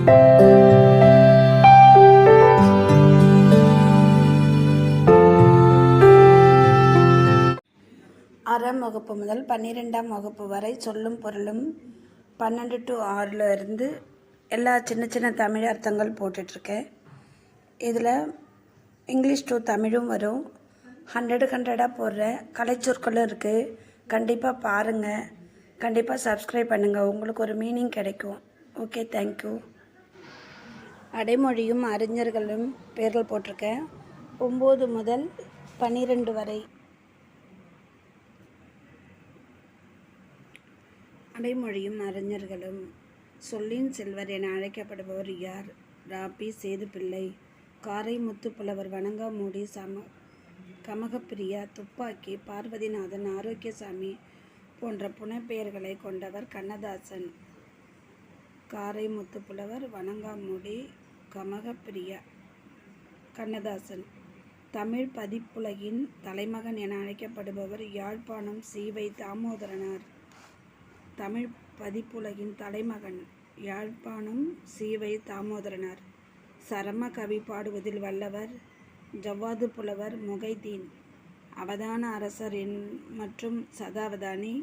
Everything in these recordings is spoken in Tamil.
ஆறாம் வகுப்பு முதல் 12ஆம் வகுப்பு வரை சொல்லும் பொருளும் 12 to 6 இருந்து எல்லா சின்ன சின்ன தமிழ் அர்த்தங்கள் போட்டுட்ருக்கேன். இதில் இங்கிலீஷ் டு தமிழும் வரும். 100 போடுறேன். கலைச்சொற்களும் இருக்குது. கண்டிப்பாக பாருங்கள். கண்டிப்பாக சப்ஸ்கிரைப் பண்ணுங்கள். உங்களுக்கு ஒரு மீனிங் கிடைக்கும். Okay, thank you. அடைமொழியும் அறிஞர்களும் பேர்கள் போட்டிருக்கேன். 9 முதல் 12 வரை. அடைமொழியும் அறிஞர்களும். சொல்லின் செல்வர் என அழைக்கப்படுபவர் யார்? ரா.பி. சேதுப்பிள்ளை. காரை முத்துப்புலவர், வணங்காமூடி, கமகப்பிரியா, துப்பாக்கி, பார்வதிநாதன், ஆரோக்கியசாமி போன்ற புனைப்பெயர்களை கொண்டவர் கண்ணதாசன். காரை முத்துப்புலவர், வணங்காமூடி, கமகப்பிரியா, கண்ணதாசன். தமிழ் பதிப்புலகின் தலைமகன் என அழைக்கப்படுபவர் யாழ்ப்பாணம் சி.வை. தாமோதரனார். தமிழ் பதிப்புலகின் தலைமகன் யாழ்ப்பாணம் சி.வை. தாமோதரனார். சரம கவி பாடுவதில் வல்லவர் ஜவ்வாது புலவர் முகைதீன். அவதான அரசர் மற்றும் சதாவதானி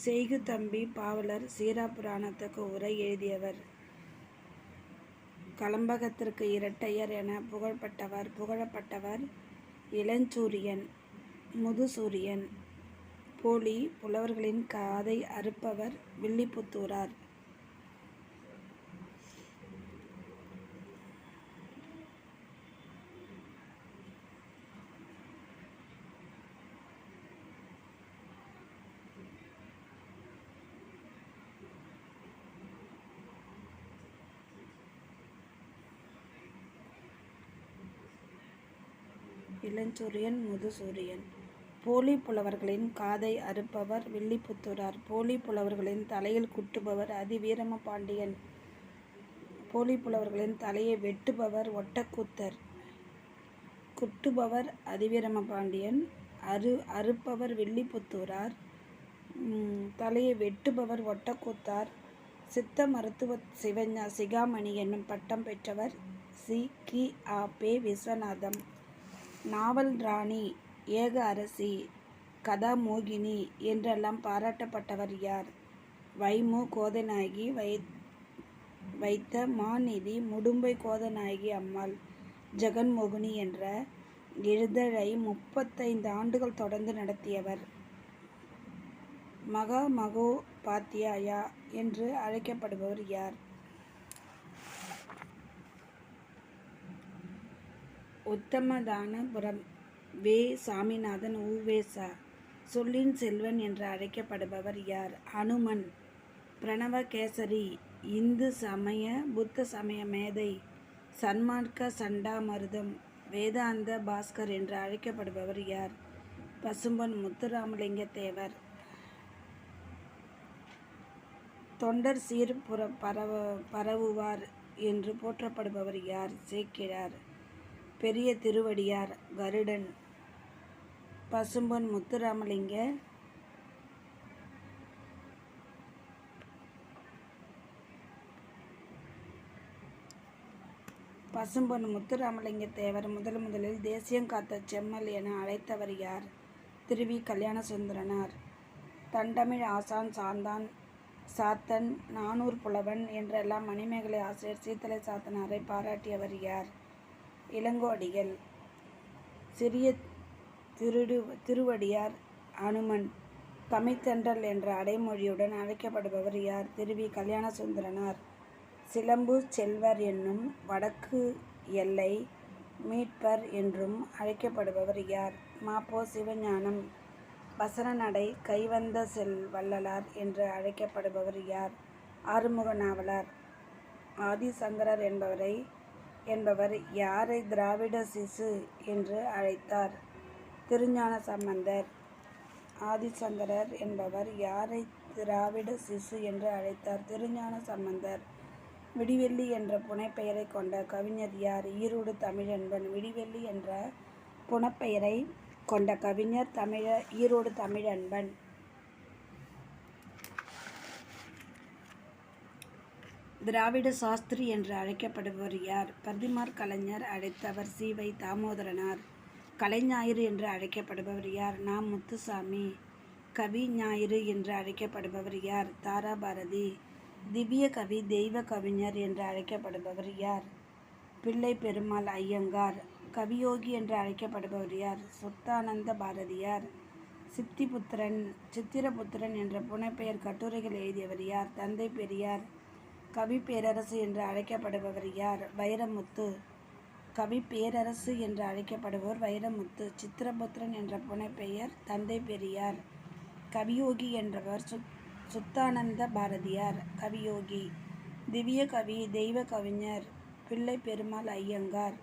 செய்குதம்பி பாவலர். சீராப்புராணத்துக்கு உரை எழுதியவர். கலம்பகத்திற்கு இரட்டையர் என புகழப்பட்டவர் இளஞ்சூரியன், முதுசூரியன். போலி புலவர்களின் காதை அறுப்பவர் வில்லிபுத்தூரார். இளஞ்சூரியன், முதுசூரியன். போலி புலவர்களின் காதை அறுப்பவர் வில்லிபுத்தூரார். போலி புலவர்களின் தலையில் குட்டுபவர் அதிவீரம பாண்டியன். போலி புலவர்களின் தலையை வெட்டுபவர் ஒட்டக்கூத்தர். குட்டுபவர் அதிவீரம பாண்டியன். அறுப்பவர் வில்லிபுத்தூரார். தலையை வெட்டுபவர் ஒட்டக்கூத்தார். சித்த மருத்துவ சிகாமணி என்னும் பட்டம் பெற்றவர் சி.கி.ஆ.பெ. விஸ்வநாதம். நாவல் ராணி, ஏக அரசி, கதாமோகினி என்றெல்லாம் பாராட்டப்பட்டவர் யார்? வை.மு. கோதைநாயகி வைத்த மாநிதி, முடும்பை கோதைநாயகி அம்மாள். ஜெகன்மோகினி என்ற இதழை 35 ஆண்டுகள் தொடர்ந்து நடத்தியவர். மகாமகோபாத்தியாயா என்று அழைக்கப்படுபவர் யார்? உத்தமதானபுரம் வே. சாமிநாதன். உ.வே.சா. சொல்லின் செல்வன் என்று அழைக்கப்படுபவர் யார்? அனுமன். பிரணவகேசரி, இந்து சமய புத்த சமய மேதை, சன்மார்க்க சண்டாமருதம், வேதாந்த பாஸ்கர் என்று அழைக்கப்படுபவர் யார்? பசும்பொன் முத்துராமலிங்க தேவர். தொண்டர் சீர் பரவுவார் என்று போற்றப்படுபவர் யார்? சேக்கிழார். பெரிய திருவடியார், கருடன். பசும்பொன் முத்துராமலிங்க தேவர் முதலில் தேசியம் காத்த செம்மல் என அழைத்தவர் யார்? திருவி கல்யாணசுந்தரனார். தண்டமிழ் ஆசான், சாத்தன், நானூர் புலவன் என்றெல்லாம் மணிமேகலை ஆசிரியர் சீத்தலை சாத்தனாரை பாராட்டியவர் யார்? இளங்கோடிகள். சிறிய திருவடியார், அனுமன். தமிழ்த்தென்றல் என்ற அடைமொழியுடன் அழைக்கப்படுபவர் யார்? திருவி கல்யாணசுந்தரனார். சிலம்பு செல்வர் என்னும் வடக்கு எல்லை மீட்பர் என்றும் அழைக்கப்படுபவர் யார்? ம.பொ. சிவஞானம். வசனநடை கைவந்த வள்ளலார் என்று அழைக்கப்படுபவர் யார்? ஆறுமுக நாவலர். ஆதிசங்கரர் என்பவர் யாரை திராவிட சிசு என்று அழைத்தார்? திருஞான சம்பந்தர். ஆதிசங்கரர் என்பவர் யாரை திராவிட சிசு என்று அழைத்தார்? திருஞான சம்பந்தர். விடிவெள்ளி என்ற புனைப்பெயரை கொண்ட கவிஞர் யார்? ஈரோடு தமிழன்பன். விடிவெள்ளி என்ற புனைப்பெயரை கொண்ட கவிஞர் ஈரோடு தமிழன்பன். திராவிட சாஸ்திரி என்று அழைக்கப்படுபவர் யார்? பரிதிமாற் கலைஞர் அழைத்தவர் சி. வை. தாமோதரனார். கலைஞாயிறு என்று அழைக்கப்படுபவர் யார்? நா. முத்துசாமி. கவி ஞாயிறு என்று அழைக்கப்படுபவர் யார்? தாராபாரதி. திவ்ய கவி தெய்வ கவிஞர் என்று அழைக்கப்படுபவர் யார்? பிள்ளை பெருமாள் ஐயங்கார். கவியோகி என்று அழைக்கப்படுபவர் யார்? சுத்தானந்த பாரதியார். சித்திரபுத்திரன் என்ற புனைப்பெயர் கட்டுரைகள் எழுதியவர் யார்? தந்தை பெரியார். கவி பேரரசு என்று அழைக்கப்படுபவர் யார்? வைரமுத்து. கவி பேரரசு என்று அழைக்கப்படுபவர் வைரமுத்து. சித்திரபுத்திரன் என்ற புனைப்பெயர் தந்தை பெரியார். கவியோகி என்றவர் சுத்தானந்த பாரதியார். கவியோகி. திவ்ய கவி தெய்வ கவிஞர் பிள்ளை பெருமாள் ஐயங்கார்.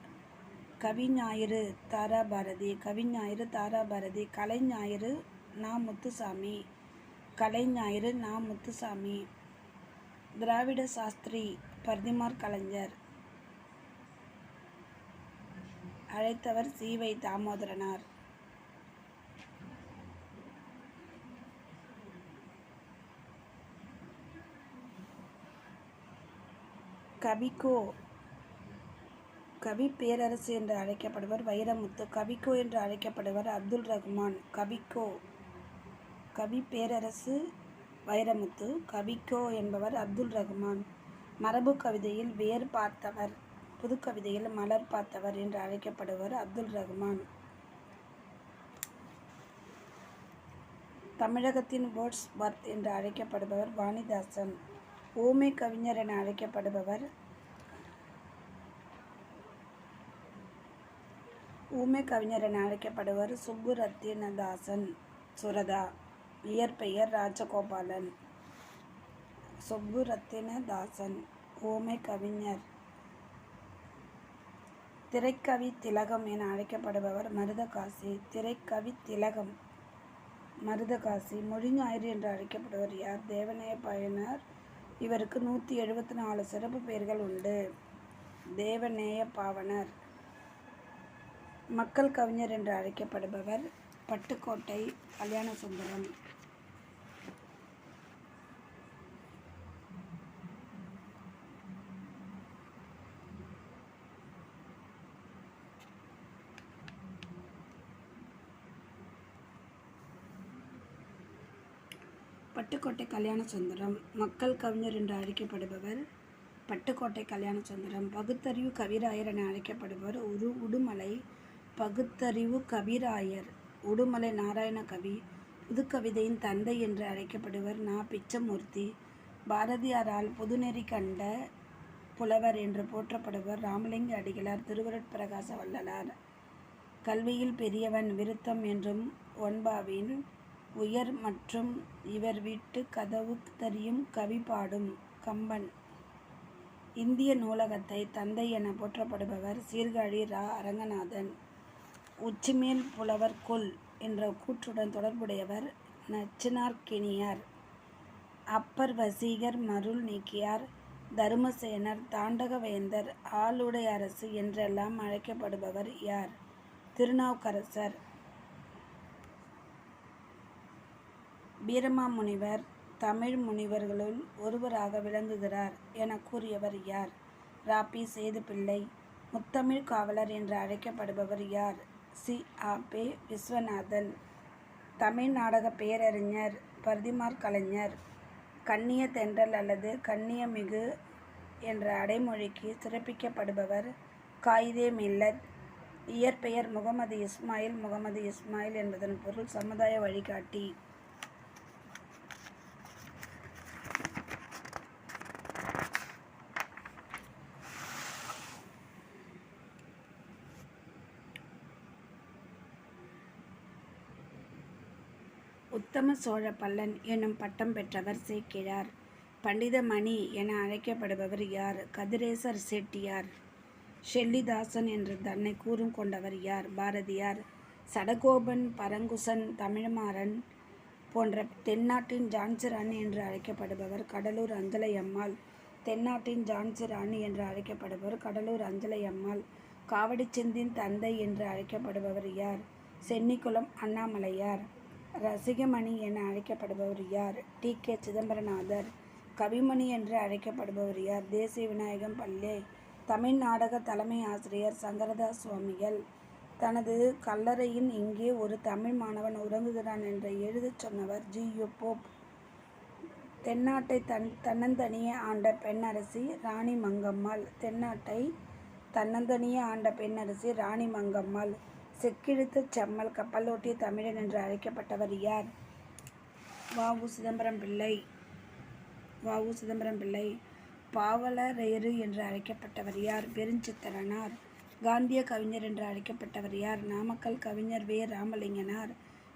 கவிஞாயிறு தாராபாரதி. கவிஞாயிறு தாராபாரதி. கலைஞாயிறு நா. முத்துசாமி. கலைஞாயிறு நா. முத்துசாமி. திராவிட சாஸ்திரி பரிதிமாற் கலைஞர் அழைத்தவர் சி. வை. தாமோதரனார். கவி பேரரசு என்று அழைக்கப்படுவர் வைரமுத்து. கவிக்கோ என்று அழைக்கப்படுவர் அப்துல் ரகுமான். கவி பேரரசு வைரமுத்து. கவிக்கோ என்பவர் அப்துல் ரகுமான். மரபு கவிதையில் வேர் பார்த்தவர், புதுக்கவிதையில் மலர் பார்த்தவர் என்று அழைக்கப்படுவர் அப்துல் ரகுமான். தமிழகத்தின் வேர்ட்ஸ்வர்த் என்று அழைக்கப்படுபவர் வாணிதாசன். ஊமை கவிஞர் என அழைக்கப்படுவர் சுப்புரத்தினதாசன். சுரதா. இயற்பெயர் ராஜகோபாலன். சுப்புரத்தினதாசன். ஊமை கவிஞர். திரைக்கவி திலகம் என அழைக்கப்படுபவர் மருதகாசி. திரைக்கவி திலகம் மருதகாசி. மொழிஞாயிறு என்று அழைக்கப்படுவர் யார்? தேவநேய பயனர். இவருக்கு 174 சிறப்பு பெயர்கள் உண்டு. தேவநேய பாவனர். மக்கள் கவிஞர் என்று அழைக்கப்படுபவர் பட்டுக்கோட்டை கல்யாணசுந்தரம். பட்டுக்கோட்டை கல்யாணசுந்தரம். மக்கள் கவிஞர் என்று அழைக்கப்படுபவர் பட்டுக்கோட்டை கல்யாணசுந்தரம். பகுத்தறிவு கவிராயர் என அழைக்கப்படுபவர் உடுமலை பகுத்தறிவு கவிராயர். உடுமலை நாராயண கவி. புதுக்கவிதையின் தந்தை என்று அழைக்கப்படுவர் நா. பிச்சமூர்த்தி. பாரதியாரால் புதுநெறி கண்ட புலவர் என்று போற்றப்படுவர் ராமலிங்க அடிகளார். திருவருட்பிரகாச வள்ளலார். கல்வியில் பெரியவன் விருத்தம் என்றும் ஒன்பாவின் உயர் மற்றும் இவர் வீட்டு கதவு தெரியும் கவி பாடும் கம்பன். இந்திய நூலகத்தை தந்தை என போற்றப்படுபவர் சீர்காழி ரா. அரங்கநாதன். உச்சிமேல் புலவர் கொல் என்ற கூற்றுடன் தொடர்புடையவர் நச்சினார்க்கினியர். அப்பர் வசீகர் மருள் நீக்கியார் தருமசேனர் தாண்டகவேந்தர் ஆளுடை அரசு என்றெல்லாம் அழைக்கப்படுபவர் யார்? திருநாவுக்கரசர். வீரமாமுனிவர் தமிழ் முனிவர்களுள் ஒருவராக விளங்குகிறார் என கூறியவர் யார்? ரா. பி. சேதுப்பிள்ளை. முத்தமிழ் காவலர் என்று அழைக்கப்படுபவர் யார்? சி. ஆ. பெ. விஸ்வநாதன். தமிழ் நாடக பேரறிஞர் பரிதிமாற் கலைஞர். கண்ணிய தென்றல் அல்லது கண்ணியமிகு என்ற அடைமொழிக்கு சிறப்பிக்கப்படுபவர் காயிதே மில்லத். இயற்பெயர் முகமது இஸ்மாயில். முகமது இஸ்மாயில் என்பதன் பொருள் சமுதாய வழிகாட்டி. உத்தம சோழ பல்லன் எனும் பட்டம் பெற்றவர் சேக்கிழார். பண்டிதமணி என அழைக்கப்படுபவர் யார்? கதிரேசர் செட்டியார். ஷெல்லிதாசன் என்று தன்னை கூறும் கொண்டவர் யார்? பாரதியார். சடகோபன் பரங்குசன் தமிழ்மாறன் போன்ற தென்னாட்டின் ஜான்சி ராணி என்று அழைக்கப்படுபவர் கடலூர் அஞ்சலையம்மாள். தென்னாட்டின் ஜான்சி ராணி என்று அழைக்கப்படுபவர் கடலூர் அஞ்சலையம்மாள். காவடிச்சிந்தின் தந்தை என்று அழைக்கப்படுபவர் யார்? சென்னிக்குளம் அண்ணாமலையார். ரசிகமணி என அழைக்கப்படுபவர் யார்? டி. கே. சிதம்பரநாதர். கவிமணி என்று அழைக்கப்படுபவர் யார்? தேசிய விநாயகம் பிள்ளை. தமிழ் நாடக தலைமை ஆசிரியர் சங்கரதாஸ் சுவாமிகள். தனது கல்லறையின் இங்கே ஒரு தமிழ் மாணவன் உறங்குகிறான் என்று எழுதச் சொன்னவர் ஜி.யு. போப். தென்னாட்டை தன்னந்தனியே ஆண்ட பெண்ணரசி ராணி மங்கம்மாள். தென்னாட்டை தன்னந்தனியே ஆண்ட பெண்ணரசி ராணி மங்கம்மாள். செக்கிழுத்த செம்மல் கப்பலோட்டிய தமிழன் என்று அழைக்கப்பட்டவர் யார்? வ.உ. சிதம்பரம் பிள்ளை. வ.உ. சிதம்பரம் பிள்ளை. பாவலரேறு என்று அழைக்கப்பட்டவர் யார்? பெருஞ்சித்திரனார். காந்திய கவிஞர் என்று அழைக்கப்பட்டவர் யார்? நாமக்கல் கவிஞர் வே. ராமலிங்கனார்.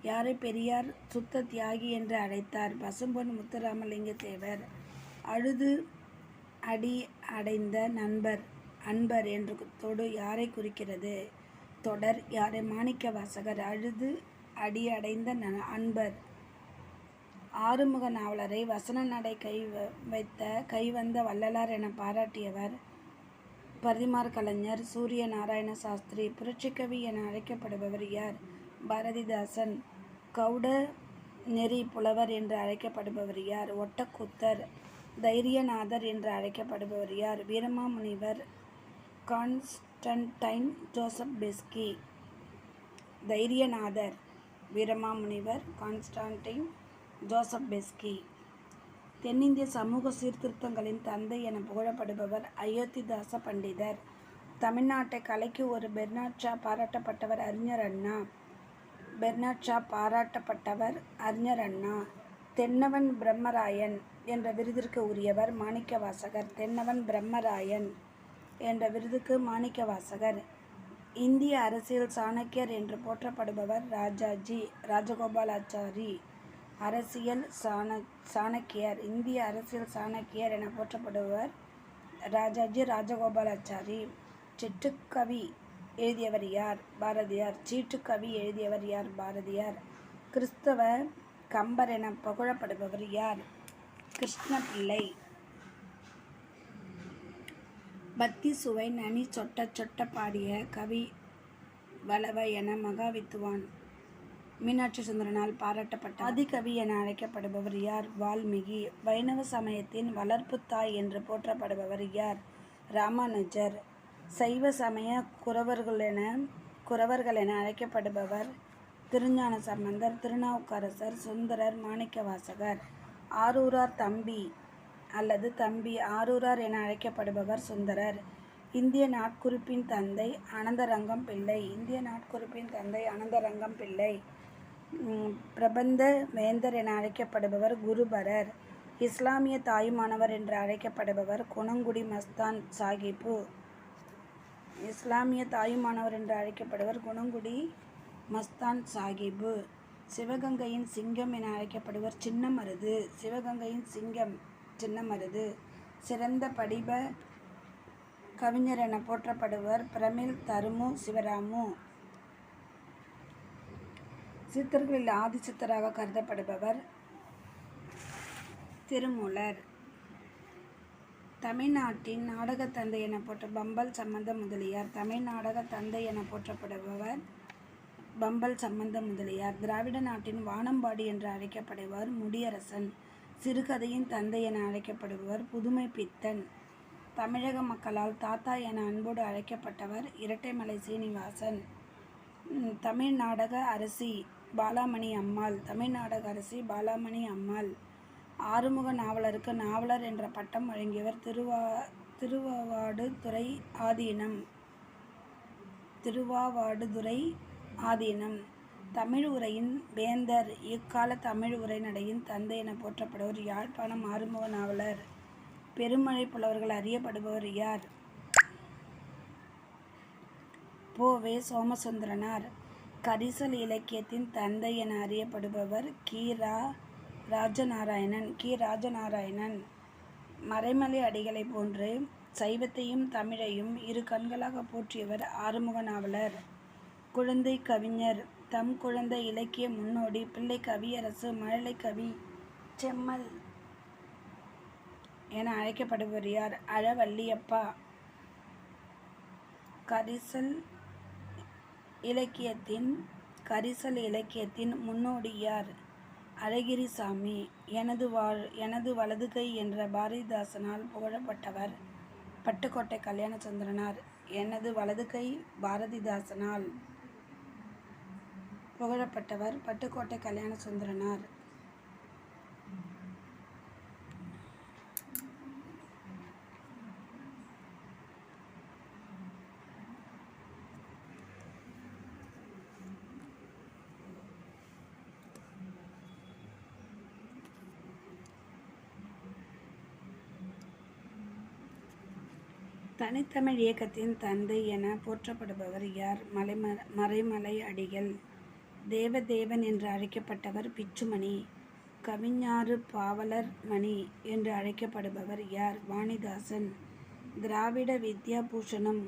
யாரை பெரியார் சுத்த தியாகி என்று அழைத்தார்? பசும்பொன் முத்துராமலிங்க தேவர். அழுது அடி அடைந்த நண்பர் அன்பர் என்ற தொடு யாரை குறிக்கிறது? தொடர் யாரை? மாணிக்க வாசகர். அழுது அடி அடைந்த அன்பர். ஆறுமுக நாவலரை வசன நடை கைவந்த வள்ளலார் என பாராட்டியவர் பரிதிமார் கலைஞர் சூரிய நாராயண சாஸ்திரி. புரட்சிக்கவி என அழைக்கப்படுபவர் யார்? பாரதிதாசன். கௌட நெறி புலவர் என்று அழைக்கப்படுபவர் யார்? ஒட்டக்கூத்தர். தைரியநாதர் என்று அழைக்கப்படுபவர் யார்? Veeramamunivar Constantine Joseph Beschi. Dhairiyanathar. Veeramamunivar Constantine Joseph Beschi. தென்னிந்திய சமூக சீர்திருத்தங்களின் தந்தை என புகழப்படுபவர் அயோத்திதாச பண்டிதர். தமிழ்நாட்டை கலைக்கு ஒரு பெர்னாட் ஷா பாராட்டப்பட்டவர் அறிஞர் அண்ணா. பெர்னாட் ஷா பாராட்டப்பட்டவர் அறிஞர் அண்ணா. தென்னவன் பிரம்மராயன் என்ற விருதிற்கு உரியவர் மாணிக்க வாசகர். தென்னவன் பிரம்மராயன் என்ற விருதுக்கு மாணிக்க வாசகர். இந்திய அரசியல் சாணக்கியர் என்று போற்றப்படுபவர் ராஜாஜி ராஜகோபாலாச்சாரி. அரசியல் சாணக்கியர். இந்திய அரசியல் சாணக்கியர் என போற்றப்படுபவர் ராஜாஜி ராஜகோபாலாச்சாரி. சிட்டுக்கவி எழுதியவர் யார்? பாரதியார். சீட்டுக்கவி எழுதியவர் யார்? பாரதியார். கிறிஸ்தவ கம்பர் என புகழப்படுபவர் யார்? கிருஷ்ணபிள்ளை. பக்தி சுவை நனி சொட்ட சொட்ட பாடிய கவி வளவ என மகாவித்துவான் மீனாட்சி சுந்தரனால் பாராட்டப்பட்ட ஆதிகவி என அழைக்கப்படுபவர் யார்? வால்மீகி. வைணவ சமயத்தின் வளர்ப்பு தாய் என்று போற்றப்படுபவர் யார்? ராமானுஜர். சைவ சமய குரவர்கள் என அழைக்கப்படுபவர் திருஞான சம்பந்தர், திருநாவுக்கரசர், சுந்தரர், மாணிக்கவாசகர். ஆரூரார் தம்பி அல்லது தம்பி ஆரூரார் என அழைக்கப்படுபவர் சுந்தரர். இந்திய நாட்குறிப்பின் தந்தை அனந்தரங்கம் பிள்ளை. இந்திய நாட்குறிப்பின் தந்தை அனந்தரங்கம் பிள்ளை. பிரபந்த வேந்தர் என அழைக்கப்படுபவர் குருபரர். இஸ்லாமிய தாயுமானவர் என்று அழைக்கப்படுபவர் குணங்குடி மஸ்தான் சாகிபு. இஸ்லாமிய தாயுமானவர் என்று அழைக்கப்படுவர் குணங்குடி மஸ்தான் சாகிபு. சிவகங்கையின் சிங்கம் என அழைக்கப்படுவர் சின்னமருது. சிவகங்கையின் சிங்கம் சின்னமருது. சிறந்த படிப கவிஞர் என போற்றப்படுவர் பிரமிழ் தருமு சிவராமு. சித்தர்களில் ஆதிசித்தராக கருதப்படுபவர் திருமூலர். தமிழ்நாட்டின் நாடக தந்தை என போற்ற பம்பல் சம்பந்த முதலியார். தமிழ் நாடக தந்தை என போற்றப்படுபவர் பம்பல் சம்பந்த முதலியார். திராவிட நாட்டின் வானம்பாடி என்று அழைக்கப்படுபவர் முடியரசன். சிறுகதையின் தந்தை என அழைக்கப்படுபவர் புதுமை பித்தன். தமிழக மக்களால் தாத்தா என அன்போடு அழைக்கப்பட்டவர் இரட்டைமலை சீனிவாசன். தமிழ் நாடக அரசி பாலாமணி அம்மாள். தமிழ் நாடக அரசி பாலாமணி அம்மாள். ஆறுமுக நாவலருக்கு நாவலர் என்ற பட்டம் வழங்கியவர் திருவாவடுதுறை ஆதீனம். திருவாவடுதுறை ஆதீனம். தமிழ் உரையின் வேந்தர். இக்கால தமிழ் உரைநடையின் தந்தை என போற்றப்படுவர் யாழ்ப்பாணம் ஆறுமுக நாவலர். பெருமழை புலவர்கள் அறியப்படுபவர் யார்? போ.வே. சோமசுந்தரனார். கரிசல் இலக்கியத்தின் தந்தை என அறியப்படுபவர் கி.ரா. ராஜநாராயணன். ராஜநாராயணன். மறைமலை அடிகளை போன்று சைவத்தையும் தமிழையும் இரு கண்களாக போற்றியவர் ஆறுமுக நாவலர். குழந்தை கவிஞர். தம் குழந்தை இலக்கிய முன்னோடி பிள்ளை கவியரசு மழலை கவி செம்மல் என அழைக்கப்படுபவர் யார்? அழவள்ளியப்பா. கரிசல் இலக்கியத்தின் முன்னோடி யார்? அழகிரிசாமி எனது வலது கை என்ற பாரதிதாசனால் புகழப்பட்டவர் பட்டுக்கோட்டை கல்யாணசுந்தரனார். எனது வலது கை பாரதிதாசனால் புகழப்பட்டவர் பட்டுக்கோட்டை கல்யாணசுந்தரனார். தனித்தமிழ் இயக்கத்தின் தந்தை என போற்றப்படுபவர் யார்? மறைமலை அடிகள். தேவதேவன் என்று அழைக்கப்பட்டவர் பிச்சுமணி. கவிஞாறு பாவலர் மணி என்று அழைக்கப்படுபவர் யார்? வாணிதாசன். திராவிட வித்யா பூஷணம்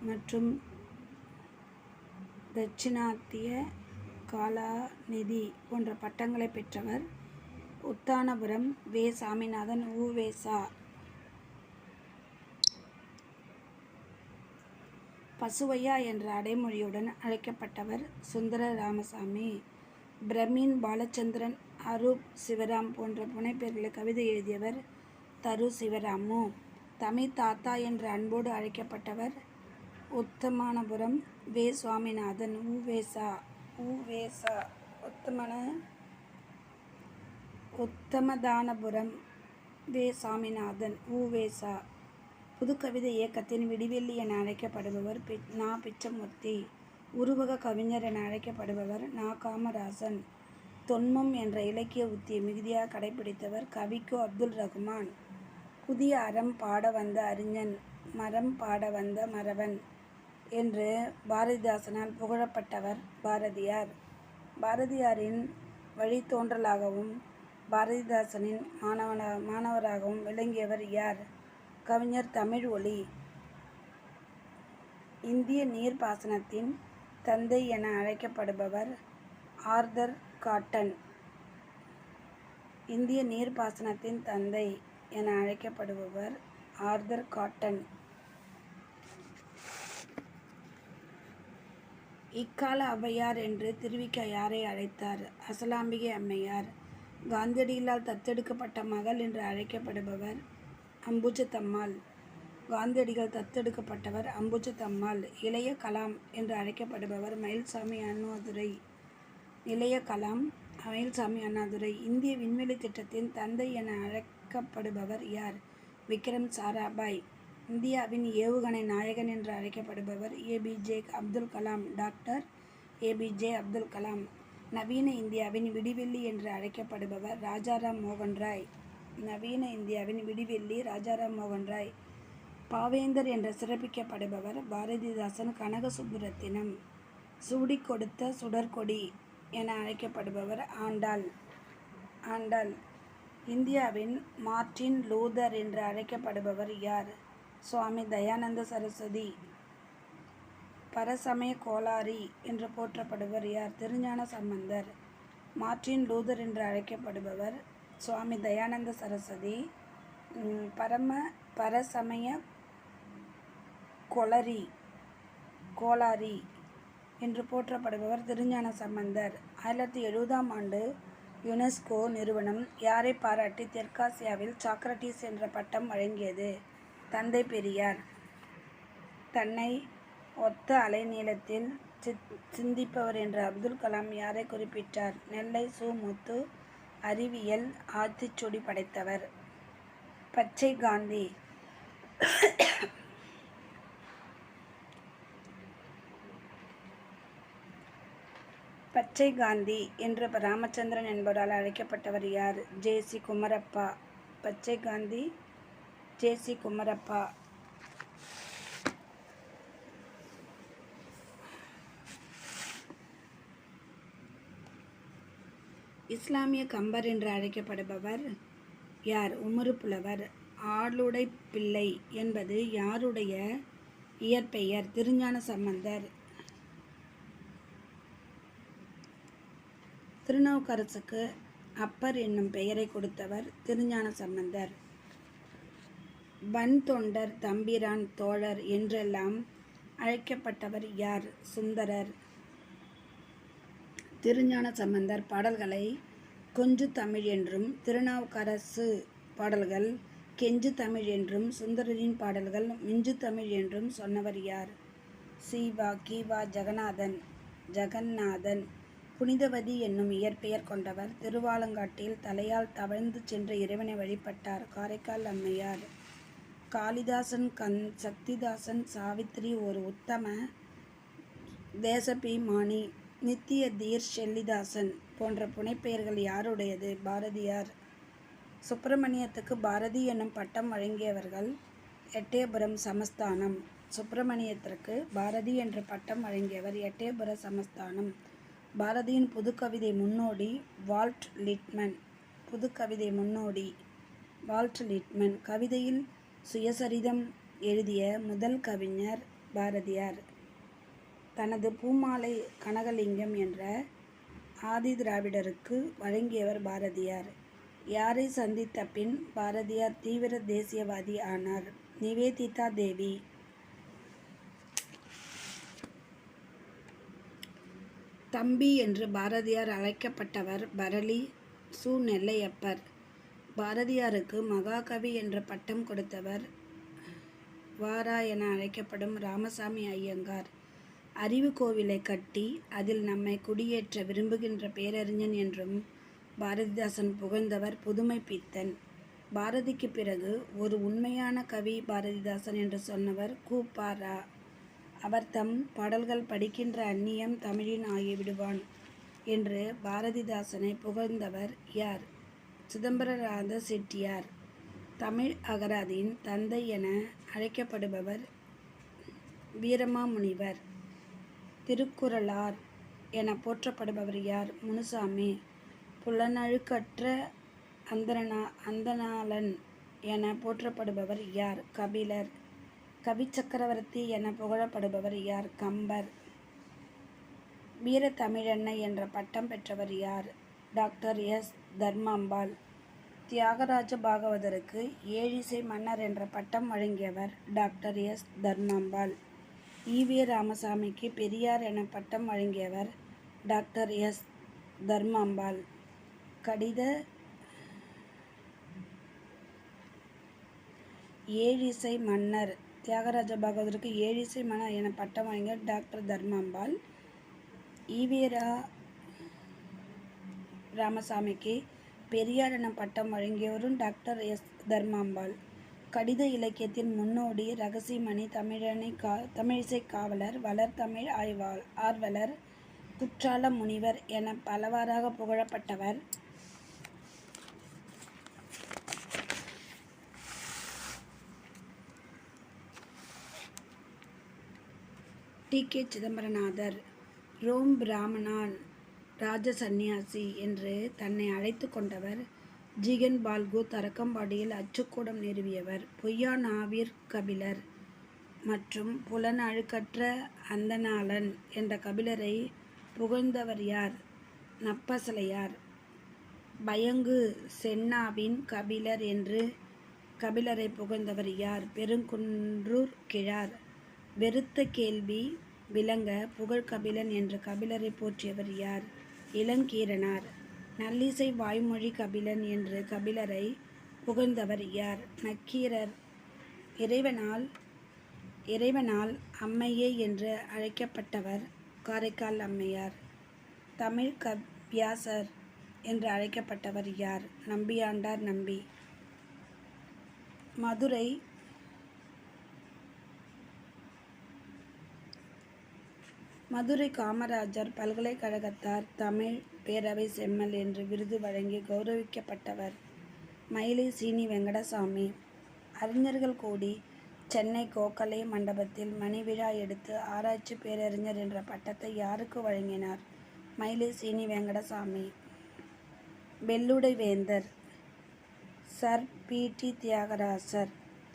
மற்றும் தட்சிணாத்திய கலாநிதி போன்ற பட்டங்களை பெற்றவர் உத்தானபுரம் வே. சாமிநாதன். உ.வே.சா. பசுவையா என்ற அடைமொழியுடன் அழைக்கப்பட்டவர் சுந்தர ராமசாமி. பிரமீன் பாலச்சந்திரன், அரூப் சிவராம் போன்ற புனைப்பெயர்களில் கவிதை எழுதியவர் தரு சிவராமு. தமிழ் தாத்தா என்று அன்போடு அழைக்கப்பட்டவர் உத்தமானபுரம் வே. சுவாமிநாதன். உ.வே.சா. உத்தமதானபுரம் வே. சாமிநாதன். உ.வே.சா. புதுக்கவிதை இயக்கத்தின் விடிவெள்ளி என அழைக்கப்படுபவர் நா. பிச்சமூர்த்தி. உருவக கவிஞர் என அழைக்கப்படுபவர் நா. காமராசன். தொன்மம் என்ற இலக்கிய உத்தியை மிகுதியாக கடைபிடித்தவர் கவிக்கோ அப்துல் ரகுமான். புதிய அறம் பாட வந்த அறிஞன், மரம் பாட வந்த மறவன் என்று பாரதிதாசனால் புகழப்பட்டவர் பாரதியார். பாரதியாரின் வழித்தோன்றலாகவும் பாரதிதாசனின் மாணவராகவும் விளங்கியவர் யார்? கவிஞர் தமிழ்ஒலி. இந்திய நீர்ப்பாசனத்தின் தந்தை என அழைக்கப்படுபவர் ஆர்தர் காட்டன். இந்திய நீர்ப்பாசனத்தின் தந்தை என அழைக்கப்படுபவர் ஆர்தர் காட்டன். இக்கால ஔவையார் என்று திருவிக யாரை அழைத்தார்? அசலாம்பிகை அம்மையார். காந்தியடிகளால் தத்தெடுக்கப்பட்ட மகள் என்று அழைக்கப்படுபவர் அம்புஜத்தம்மாள். காந்தியடிகள் தத்தெடுக்கப்பட்டவர் அம்புஜத்தம்மாள். இளைய கலாம் என்று அழைக்கப்படுபவர் மயில்சாமி அண்ணாதுரை. இளைய கலாம் மயில்சாமி அண்ணாதுரை. இந்திய விண்வெளி திட்டத்தின் தந்தை என அழைக்கப்படுபவர் யார்? விக்ரம் சாராபாய். இந்தியாவின் ஏவுகணை நாயகன் என்று அழைக்கப்படுபவர் APJ. Abdul Kalam. Doctor APJ. Abdul Kalam. நவீன இந்தியாவின் விடிவெள்ளி என்று அழைக்கப்படுபவர் ராஜாராம் மோகன் ராய். நவீன இந்தியாவின் விடிவெள்ளி ராஜாராம் மோகன் ராய். பாவேந்தர் என்று சிறப்பிக்கப்படுபவர் பாரதிதாசன். கனக சுப்புரத்தினம். சூடிக் கொடுத்த சுடர்கொடி என அழைக்கப்படுபவர் ஆண்டாள். இந்தியாவின் மார்ட்டின் லூதர் என்று அழைக்கப்படுபவர் யார்? சுவாமி தயானந்த சரஸ்வதி. பரசமய கோளாரி என்று போற்றப்படுபவர் யார்? திருஞான சம்பந்தர். மார்ட்டின் லூதர் என்று அழைக்கப்படுபவர் சுவாமி தயானந்த சரஸ்வதி. பரசமய கோளாரி என்று போற்றப்படுபவர் திருஞான சம்பந்தர். 1970ஆம் ஆண்டு யுனெஸ்கோ நிறுவனம் யாரை பாராட்டி தெற்காசியாவில் சாக்ரட்டிஸ் என்ற பட்டம் வழங்கியது? தந்தை பெரியார். தன்னை ஒத்த அலைநீளத்தில் சிந்திப்பவர் என்று அப்துல் கலாம் யாரை குறிப்பிட்டார்? நெல்லை சு. முத்து. அறிவியல் ஆத்திச்சூடி படைத்தவர். பச்சை காந்தி. பச்சை காந்தி என்று ராமச்சந்திரன் என்பவரால் அழைக்கப்பட்டவர் யார்? ஜே.சி. குமரப்பா. பச்சை காந்தி ஜே.சி. குமரப்பா. இஸ்லாமிய கம்பர் என்று அழைக்கப்படுபவர் யார்? உமறு புலவர். ஆளுடை பிள்ளை என்பது யாருடைய இயற்பெயர்? திருஞான சம்பந்தர். திருநாவுக்கரசுக்கு அப்பர் என்னும் பெயரை கொடுத்தவர் திருஞான சம்பந்தர். வன் தொண்டர், தம்பிரான், தோழர் என்றெல்லாம் அழைக்கப்பட்டவர் யார்? சுந்தரர். திருஞான சம்பந்தர் பாடல்களை கொஞ்சு தமிழ் என்றும் திருநாவுக்கரசு பாடல்கள் கெஞ்சு தமிழ் என்றும் சுந்தரரின் பாடல்கள் மிஞ்சு தமிழ் என்றும் சொன்னவர் யார்? கி.வா. ஜெகநாதன். புனிதவதி என்னும் இயற்பெயர் கொண்டவர். திருவாலங்காட்டில் தலையால் தவழ்ந்து சென்று இறைவனை வழிபட்டார். காரைக்கால் அம்மையார். காளிதாசன், சக்திதாசன், சாவித்திரி, ஒரு உத்தம தேசபிமானி, நித்திய தீர், ஷெல்லிதாசன் போன்ற புனைப்பெயர்கள் யாருடையது? பாரதியார். சுப்பிரமணியத்துக்கு பாரதி என்னும் பட்டம் வழங்கியவர்கள் எட்டயபுரம் சமஸ்தானம். சுப்பிரமணியத்திற்கு பாரதி என்ற பட்டம் வழங்கியவர் எட்டயபுர சமஸ்தானம். பாரதியின் புதுக்கவிதை முன்னோடி வால்ட் லிட்மன். புதுக்கவிதை முன்னோடி வால்ட் லிட்மன். கவிதையில் சுயசரிதம் எழுதிய முதல் கவிஞர் பாரதியார். தனது பூமாலை கனகலிங்கம் என்ற ஆதி திராவிடருக்கு வழங்கியவர் பாரதியார். யாரை சந்தித்த பின் பாரதியார் தீவிர தேசியவாதி ஆனார்? நிவேதிதா தேவி. தம்பி என்று பாரதியார் அழைக்கப்பட்டவர் பரளி சு. நெல்லையப்பர். பாரதியாருக்கு மகாகவி என்ற பட்டம் கொடுத்தவர் வாரா என அழைக்கப்படும் ராமசாமி ஐயங்கார். அறிவு கோவிலை கட்டி அதில் நம்மை குடியேற்ற விரும்புகின்ற பேரறிஞன் என்றும் பாரதிதாசன் புகழ்ந்தவர் புதுமை பித்தன். பாரதிக்கு பிறகு ஒரு உண்மையான கவி பாரதிதாசன் என்று சொன்னவர் கு.ப.ரா. அவர் தம் பாடல்கள் படிக்கின்ற அந்நியம் தமிழின் ஆகிவிடுவான் என்று பாரதிதாசனை புகழ்ந்தவர் யார்? சிதம்பரநாத செட்டியார். தமிழ் அகராதியின் தந்தை என அழைக்கப்படுபவர் வீரமாமுனிவர். திருக்குறளார் என போற்றப்படுபவர் யார்? முனுசாமி. புலனழுக்கற்ற அந்தணாளன் என போற்றப்படுபவர் யார்? கபிலர். கவிச்சக்கரவர்த்தி என புகழப்படுபவர் யார்? கம்பர். வீரத்தமிழன்னை என்ற பட்டம் பெற்றவர் யார்? Doctor S. தர்மாம்பாள். தியாகராஜ பாகவதருக்கு ஏழிசை மன்னர் என்ற பட்டம் வழங்கியவர் டாக்டர் எஸ். தர்மாம்பாள். ஈ.வே. ராமசாமிக்கு பெரியார் என பட்டம் வழங்கியவர் டாக்டர் எஸ். தர்மாம்பாள். கடித ஏழிசை மன்னர் தியாகராஜ பாகவதருக்கு ஏழிசை மன்னர் என பட்டம் வழங்கியவர் டாக்டர் தர்மாம்பாள். ஈ.வே. ராமசாமிக்கு பெரியார் என பட்டம் வழங்கியவரும் டாக்டர் எஸ். தர்மாம்பாள். கடித இலக்கியத்தின் முன்னோடி ரகசிமணி, தமிழிசை காவலர், வளர்தமிழ் ஆர்வலர், குற்றால முனிவர் என பலவாறாக புகழப்பட்டவர் டி.கே. சிதம்பரநாதர். ரோம் பிராமணான் ராஜ சந்நியாசி என்று தன்னை அழைத்து கொண்டவர் ஜிகன் பால்கு. தரக்கம்பாடியில் அச்சுக்கூடம் நிறுவியவர் பொய்யா நாவிற் கபிலர் மற்றும் புலன் அழுக்கற்ற அந்தணாளன் என்ற கபிலரை புகழ்ந்தவர் யார்? நப்பசலையார். பயங்கு சென்னாவின் கபிலர் என்று கபிலரை புகழ்ந்தவர் யார்? பெருங்குன்றூர் கிழார். வெறுத்த கேள்வி விளங்க புகழ் கபிலன் என்று கபிலரை போற்றியவர் யார்? இளங்கீரனார். நல்லிசை வாய்மொழி கபிலன் என்று கபிலரை புகழ்ந்தவர் யார்? நக்கீரர். இறைவனால் அம்மையே என்று அழைக்கப்பட்டவர் காரைக்கால் அம்மையார். தமிழ் கவ்யாசர் என்று அழைக்கப்பட்டவர் யார்? நம்பியாண்டார் நம்பி. மதுரை காமராஜர் பல்கலைக்கழகத்தார் தமிழ் பேரவை செம்மல் என்று விருது வழங்கி கௌரவிக்கப்பட்டவர் மயிலை சீனி வெங்கடசாமி. அறிஞர்கள் கூடி சென்னை கோகலே மண்டபத்தில் மணிவிழா எடுத்து ஆராய்ச்சி பேரறிஞர் என்ற பட்டத்தை யாருக்கு வழங்கினார்? மயிலை சீனி வெங்கடசாமி. வெள்ளுடை வேந்தர் சர் பி.டி.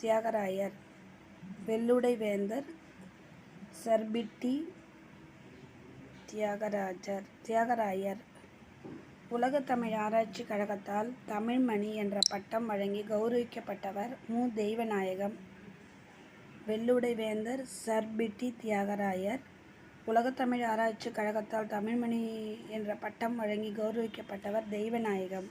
தியாகராயர். வெள்ளுடை வேந்தர் சர் பி.டி. தியாகராயர். உலக தமிழ் ஆராய்ச்சி கழகத்தால் தமிழ்மணி என்ற பட்டம் வழங்கி கௌரவிக்கப்பட்டவர் மு. தெய்வநாயகம். வெள்ளுடை வேந்தர் சர் பி.டி. தியாகராயர். உலகத்தமிழ் ஆராய்ச்சி கழகத்தால் தமிழ்மணி என்ற பட்டம் வழங்கி கௌரவிக்கப்பட்டவர் தெய்வநாயகம்.